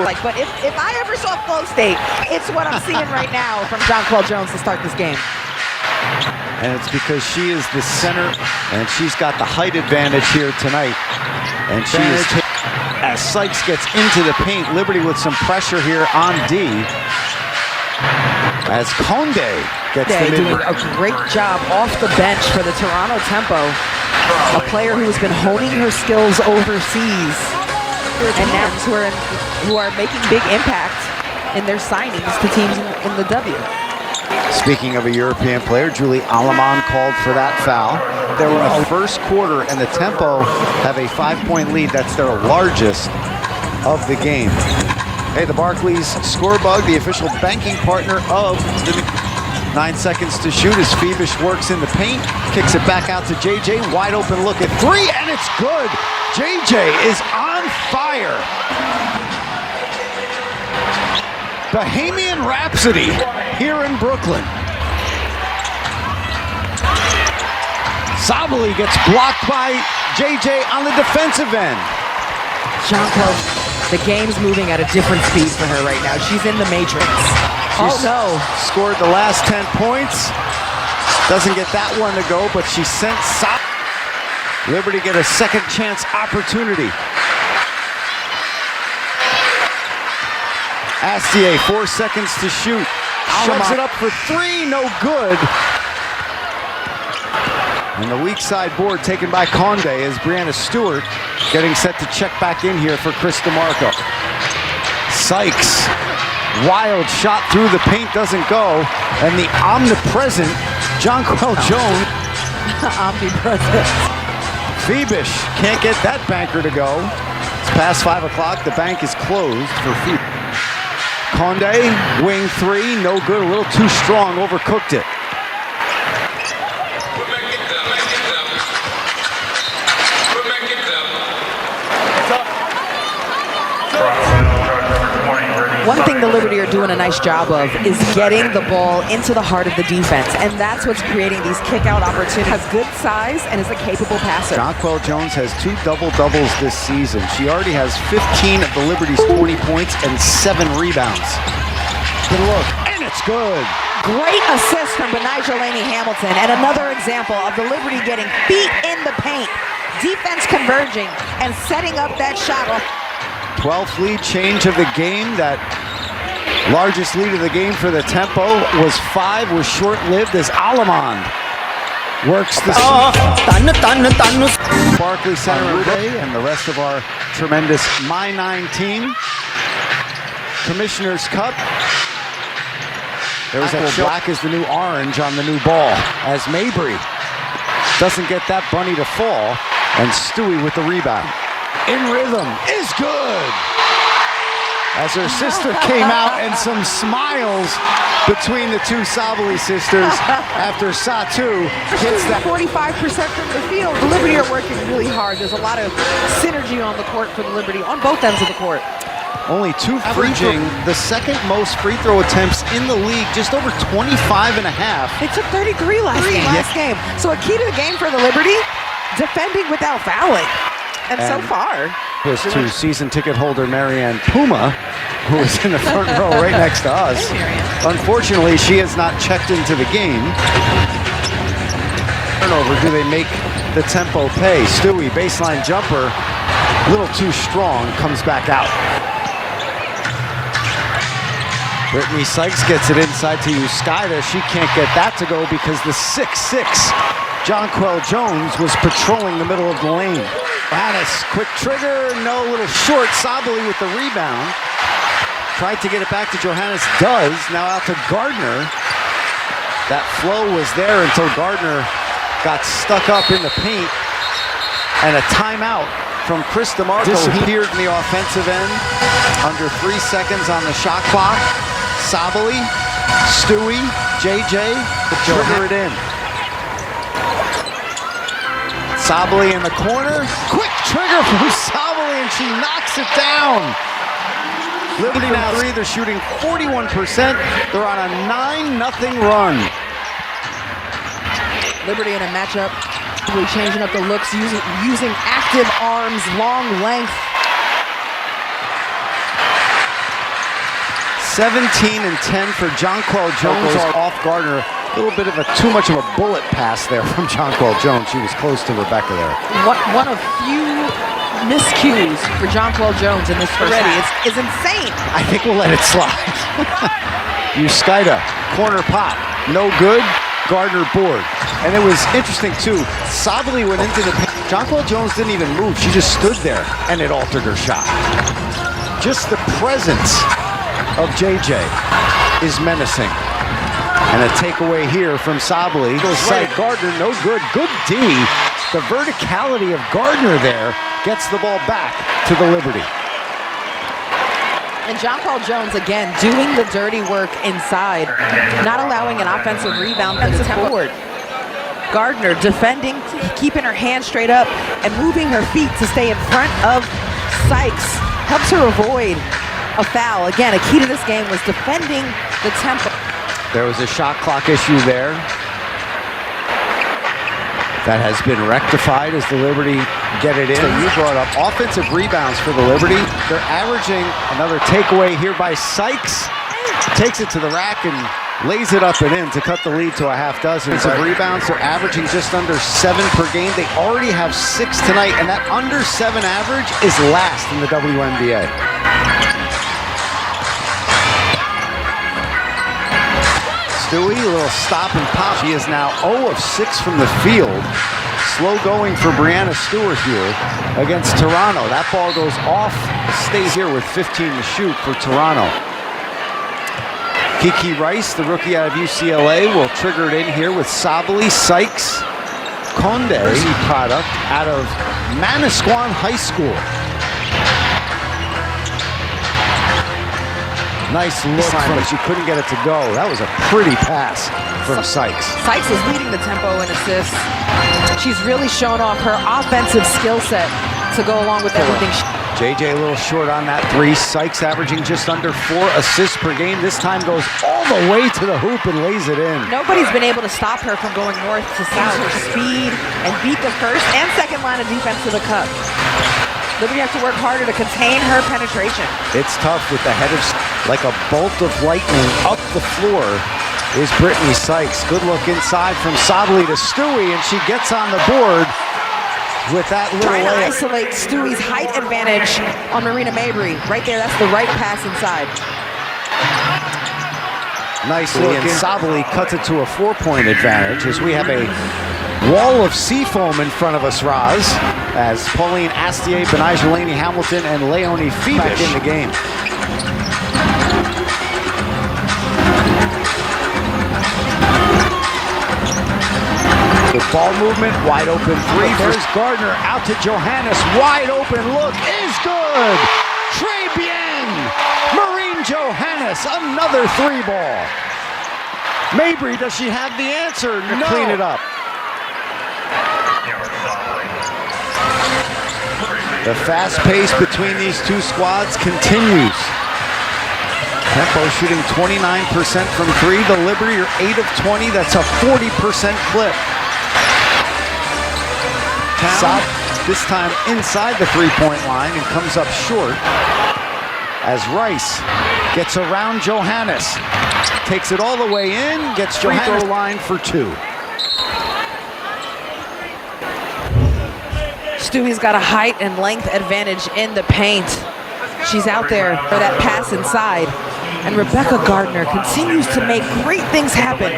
Like, but if I ever saw flow state, it's what I'm seeing right now from Jonquel Jones to start this game. And it's because she is the center, and she's got the height advantage here tonight. And she is, as Sykes gets into the paint, Liberty with some pressure here on D. As Conde gets the doing a great job off the bench for the Toronto Tempo. A player who has been honing her skills overseas. And now who are making big impact in their signings to teams in the W. Speaking of a European player, Julie Aleman called for that foul. There were a first quarter, and the Tempo have a 5-point lead. That's their largest of the game. Hey, the Barclays Scorebug, the official banking partner of the 9 seconds to shoot as Phoebish works in the paint, kicks it back out to JJ, wide open look at three, and it's good. JJ is on fire. Bohemian Rhapsody here in Brooklyn. Sabali gets blocked by JJ on the defensive end. Jonquel, the game's moving at a different speed for her right now. She's in the matrix. She's scored the last 10 points. Doesn't get that one to go, but she sent Liberty get a second chance opportunity. Astier, 4 seconds to shoot. Shoves it up for three, no good. And the weak side board taken by Conde as Brianna Stewart getting set to check back in here for Chris DeMarco. Sykes, wild shot through the paint, doesn't go. And the omnipresent Jonquel Jones. Omnipresent. Phoebish can't get that banker to go. It's past 5 o'clock. The bank is closed for Phoebish. Conde, wing three, no good, a little too strong, overcooked it. One thing the Liberty are doing a nice job of is getting the ball into the heart of the defense, and that's what's creating these kick-out opportunities. Has good size and is a capable passer. Jonquel Jones has 2 double-doubles this season. She already has 15 of the Liberty's 20 points and 7 rebounds. Good look, and it's good. Great assist from Benijah Laney-Hamilton, and another example of the Liberty getting feet in the paint, defense converging, and setting up that shot. 12th lead change of the game. That largest lead of the game for the Tempo was 5, was short-lived as Aleman works the Barclays Center today, and the rest of our tremendous My 9 team. Commissioner's Cup. There's that black is the new orange on the new ball as Mabry doesn't get that bunny to fall, and Stewie with the rebound. In rhythm is good. As her sister came out, and some smiles between the two Sabali sisters after Satu hits that. 45% from the field. The Liberty are working really hard. There's a lot of synergy on the court for the Liberty on both ends of the court. Only 2 free throws, the second most free throw attempts in the league, just over 25 and a half. They took 33 last game. So a key to the game for the Liberty, defending without fouling. And so far, was to season ticket holder Marianne Puma, who is in the front row right next to us. Unfortunately, she has not checked into the game. Turnover, do they make the Tempo pay? Stewie, baseline jumper, a little too strong, comes back out. Brittany Sykes gets it inside to Uskaida. She can't get that to go because the 6'6" Jonquel Jones was patrolling the middle of the lane. Johannes, quick trigger, no, little short. Sabali with the rebound. Tried to get it back to Johannes, does. Now out to Gardner. That flow was there until Gardner got stuck up in the paint. And a timeout from Chris DeMarco. Disappeared in the offensive end. Under 3 seconds on the shot clock. Sabali, Stewie, JJ, trigger it in. Sabali in the corner, quick trigger from Sabali, and she knocks it down. Liberty now 3, they're shooting 41%. They're on a 9-0 run. Liberty in a matchup, really changing up the looks, using active arms, long length. 17 and 10 for Jonquel Jones off Gardner. A little bit of too much of a bullet pass there from Jonquel Jones. She was close to Rebecca there. One of few miscues for Jonquel Jones in this first half is insane. I think we'll let it slide. Uskaida, corner pop, no good. Gardner board. And it was interesting too. Sabali went into the paint. Jonquel Jones didn't even move. She just stood there and it altered her shot. Just the presence of JJ is menacing. And a takeaway here from Sabali. Goes right. Gardner, no good. Good D. The verticality of Gardner there gets the ball back to the Liberty. And Jonquel Jones, again, doing the dirty work inside, not allowing an offensive rebound for the board. Gardner defending, keeping her hands straight up, and moving her feet to stay in front of Sykes. Helps her avoid a foul. Again, a key to this game was defending the tempo. There was a shot clock issue there. That has been rectified as the Liberty get it in. So you brought up offensive rebounds for the Liberty. They're averaging another takeaway here by Sykes. Takes it to the rack and lays it up and in to cut the lead to a half dozen. Offensive rebounds, they're averaging just under 7 per game. They already have 6 tonight, and that under 7 average is last in the WNBA. Stewie, a little stop and pop. She is now 0 of 6 from the field. Slow going for Brianna Stewart here against Toronto. That ball goes off, stays here with 15 to shoot for Toronto. Kiki Rice, the rookie out of UCLA, will trigger it in here with Sabali, Sykes, Conde, product out of Manasquan High School. Nice look, but she couldn't get it to go. That was a pretty pass from Sykes. Sykes is leading the tempo in assists. She's really shown off her offensive skill set to go along with everything. JJ a little short on that 3. Sykes averaging just under 4 assists per game. This time goes all the way to the hoop and lays it in. Nobody's been able to stop her from going north to south. Her speed and beat the first and second line of defense to the cup. Liberty have to work harder to contain her penetration. It's tough with the head of, like a bolt of lightning up the floor is Brittany Sykes. Good look inside from Sabali to Stewie, and she gets on the board with that little trying to isolate Stewie's height advantage on Marina Mabry. Right there, that's the right pass inside. Nice look, and Sabali cuts it to a 4-point advantage as we have a wall of seafoam in front of us, Roz, as Pauline Astier, Benijah Laney Hamilton, and Leonie Phoebish in the game. The ball movement, wide open 3. There's Gardner out to Johannes. Wide open look is good. Très bien. Maureen Johannes, another 3 ball. Mabry, does she have the answer to clean it up? The fast pace between these two squads continues. Tempo shooting 29% from 3. The Liberty are 8 of 20. That's a 40% clip. Town, this time inside the 3-point line and comes up short as Rice gets around Johannes. Takes it all the way in, gets Johannes line for 2. Stewie's got a height and length advantage in the paint. She's out there for that pass inside. And Rebecca Gardner continues to make great things happen.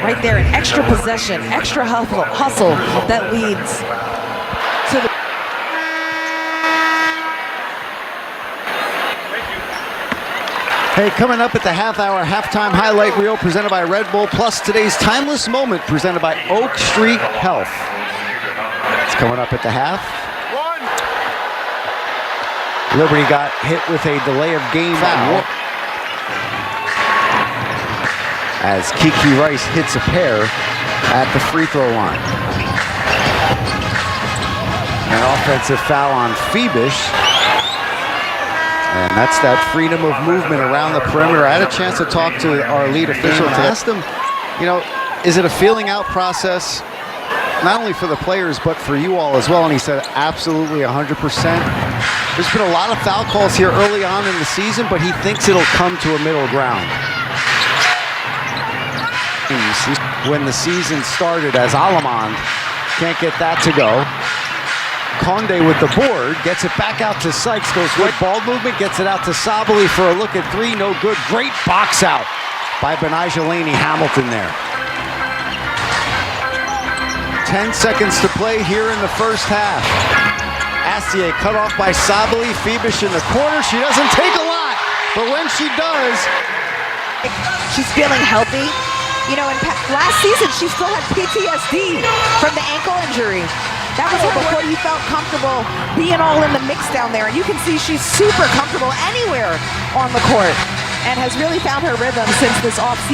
Right there, an extra possession, extra hustle that leads to the... Hey, coming up at the half-hour halftime highlight reel presented by Red Bull, plus today's timeless moment presented by Oak Street Health. It's coming up at the half. Liberty got hit with a delay of game foul as Kiki Rice hits a pair at the free throw line. An offensive foul on Phoebish. And that's that freedom of movement around the perimeter. I had a chance to talk to our lead official to ask him, you know, is it a feeling out process, not only for the players, but for you all as well? And he said, absolutely 100%. There's been a lot of foul calls here early on in the season, but he thinks it'll come to a middle ground. When the season started, as Alamand can't get that to go. Conde with the board, gets it back out to Sykes, goes with ball movement, gets it out to Sabali for a look at three, no good. Great box out by Benijah Laney Hamilton there. 10 seconds to play here in the first half. Astier cut off by Sabali, Phoebish in the corner. She doesn't take a lot, but when she does, she's feeling healthy. You know, last season she still had PTSD from the ankle injury. That was before you felt comfortable being all in the mix down there. And you can see she's super comfortable anywhere on the court and has really found her rhythm since this offseason.